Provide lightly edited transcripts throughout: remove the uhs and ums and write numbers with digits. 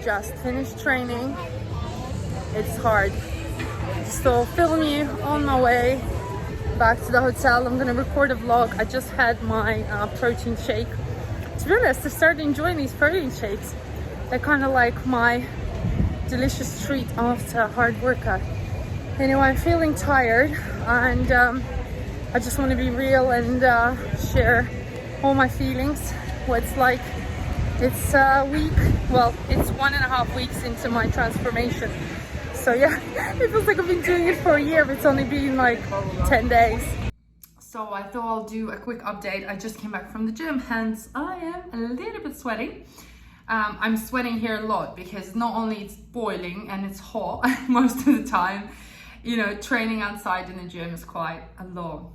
just finished training. It's hard. So film you on my way back to the hotel. I'm gonna record a vlog. I just had my protein shake. To be honest, I started enjoying these protein shakes. They're kind of like my delicious treat after a hard workout. Anyway, I'm feeling tired, and I just want to be real and share all my feelings. What it's like. It's a week, well, it's 1.5 weeks into my transformation. So yeah, it feels like I've been doing it for a year, but it's only been like 10 days. So I thought I'll do a quick update. I just came back from the gym, hence I am a little bit sweaty. I'm sweating here a lot because not only it's boiling and it's hot most of the time, you know, training outside in the gym is quite a lot.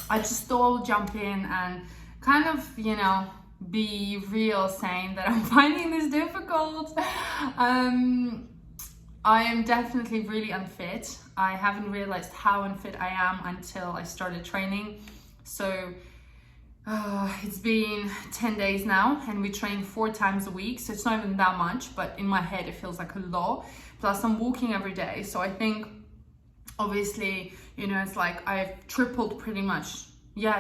I just thought I'll jump in and kind of, you know, be real, saying that I'm finding this difficult. I am definitely really unfit. I haven't realized how unfit I am until I started training. So it's been 10 days now, and we train 4 times a week, so it's not even that much, but in my head it feels like a lot. Plus I'm walking every day, so I think obviously, you know, it's like I've tripled pretty much,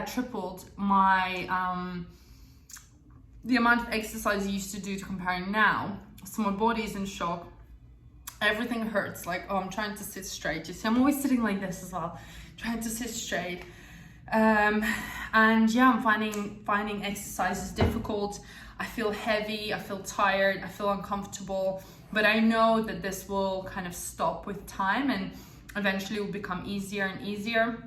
tripled my the amount of exercise I used to do to comparing now. So my body's in shock. Everything hurts. Like, oh, I'm trying to sit straight. You see, I'm always sitting like this as well, trying to sit straight. And yeah, I'm finding exercises difficult. I feel heavy, I feel tired, I feel uncomfortable, but I know that this will kind of stop with time and eventually will become easier and easier.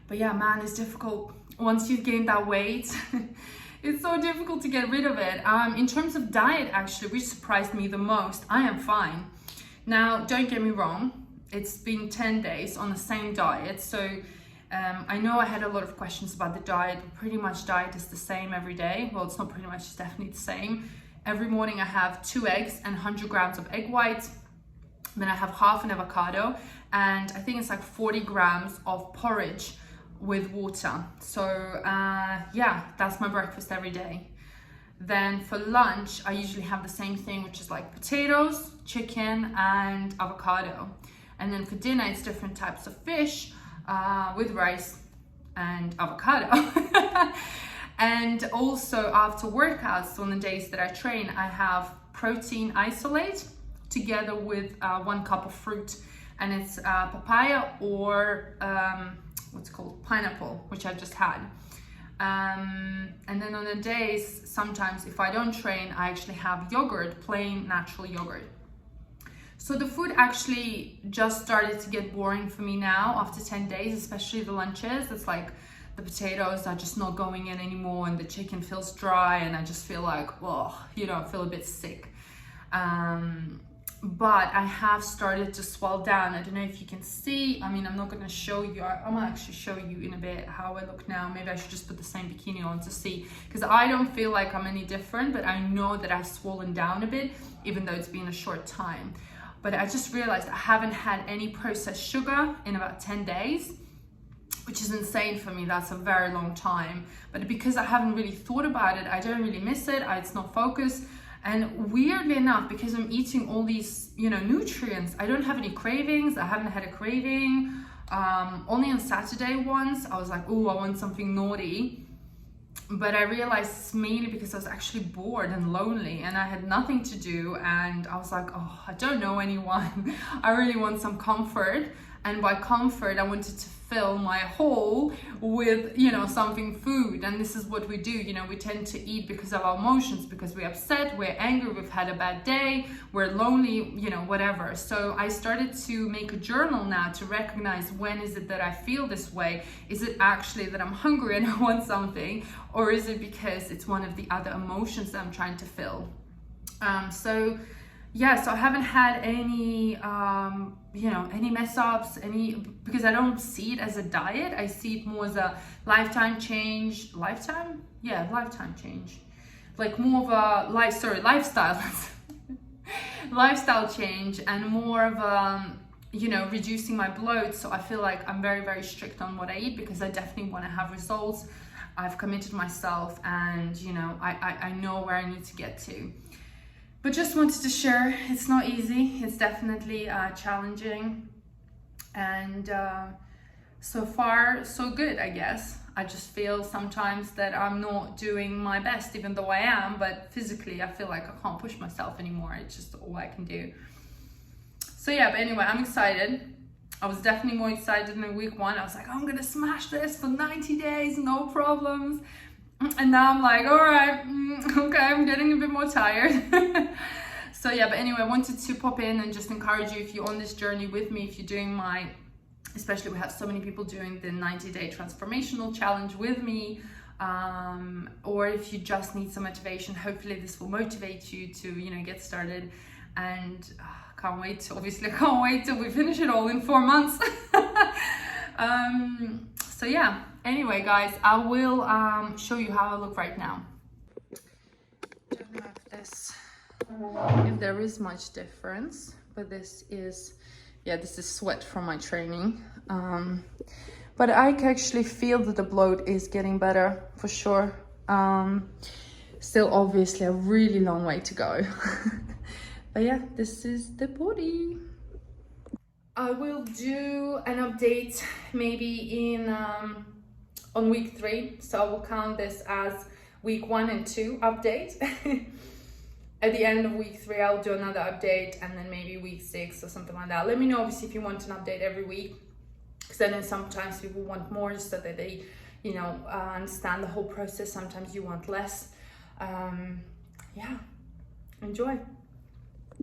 But yeah, man, it's difficult. Once you've gained that weight, it's so difficult to get rid of it. In terms of diet, actually, which surprised me the most, I am fine. Now, don't get me wrong, it's been 10 days on the same diet. So I know I had a lot of questions about the diet. Pretty much diet is the same every day. Well, it's not pretty much, it's definitely the same. Every morning I have 2 eggs and 100 grams of egg whites. Then I have half an avocado, and I think it's like 40 grams of porridge with water. So yeah, that's my breakfast every day. Then for lunch, I usually have the same thing, which is like potatoes, chicken, and avocado. And then for dinner, it's different types of fish with rice and avocado. And also after workouts, on the days that I train, I have protein isolate together with 1 cup of fruit, and it's papaya or what's called pineapple, which I just had. And then on the days, sometimes if I don't train, I actually have yogurt, plain natural yogurt. So the food actually just started to get boring for me now after 10 days, especially the lunches. It's like the potatoes are just not going in anymore, and the chicken feels dry, and I just feel like, well, you know, I feel a bit sick. But I have started to swell down. I don't know if you can see. I mean, I'm not going to show you. I'm going to actually show you in a bit how I look now. Maybe I should just put the same bikini on to see, because I don't feel like I'm any different, but I know that I've swollen down a bit, even though it's been a short time. But I just realized I haven't had any processed sugar in about 10 days, which is insane for me. That's a very long time. But because I haven't really thought about it, I don't really miss it. It's not focused. And weirdly enough, because I'm eating all these, you know, nutrients, I don't have any cravings. I haven't had a craving. Only on Saturday once, I was like, oh, I want something naughty. But I realized it's mainly because I was actually bored and lonely, and I had nothing to do. And I was like, oh, I don't know anyone. I really want some comfort. And by comfort, I wanted to fill my hole with, you know, something food. And this is what we do, you know, we tend to eat because of our emotions, because we're upset, we're angry, we've had a bad day, we're lonely, you know, whatever. So I started to make a journal now to recognize, when is it that I feel this way? Is it actually that I'm hungry and I want something? Or is it because it's one of the other emotions that I'm trying to fill? So I haven't had any, you know, any mess ups, because I don't see it as a diet. I see it more as a lifetime change, lifetime change, like more of a lifestyle, lifestyle change, and more of a, you know, reducing my bloat. So I feel like I'm very, very strict on what I eat, because I definitely want to have results. I've committed myself, and, you know, I know where I need to get to. But just wanted to share, it's not easy, it's definitely challenging, and so far so good, I guess. I just feel sometimes that I'm not doing my best, even though I am, but physically I feel like I can't push myself anymore. It's just all I can do. So yeah, but anyway, I'm excited. I was definitely more excited in week 1. I was like, I'm gonna smash this for 90 days, no problems. And now I'm like, all right, okay, I'm getting a bit more tired. So yeah, but anyway, I wanted to pop in and just encourage you, if you're on this journey with me, if you're doing especially we have so many people doing the 90-day transformational challenge with me, or if you just need some motivation, hopefully this will motivate you to, get started. And can't wait, obviously I can't wait till we finish it all in 4 months. So yeah, anyway guys, I will show you how I look right now. Don't know if there is much difference, but this is sweat from my training. But I can actually feel that the bloat is getting better for sure. Still obviously a really long way to go. But yeah, this is the body. I will do an update maybe on week 3, so I will count this as week 1 and 2 update. At the end of week 3 I'll do another update, and then maybe week 6 or something like that. Let me know obviously if you want an update every week, because I know sometimes people want more so that they understand the whole process. Sometimes you want less. Yeah, enjoy.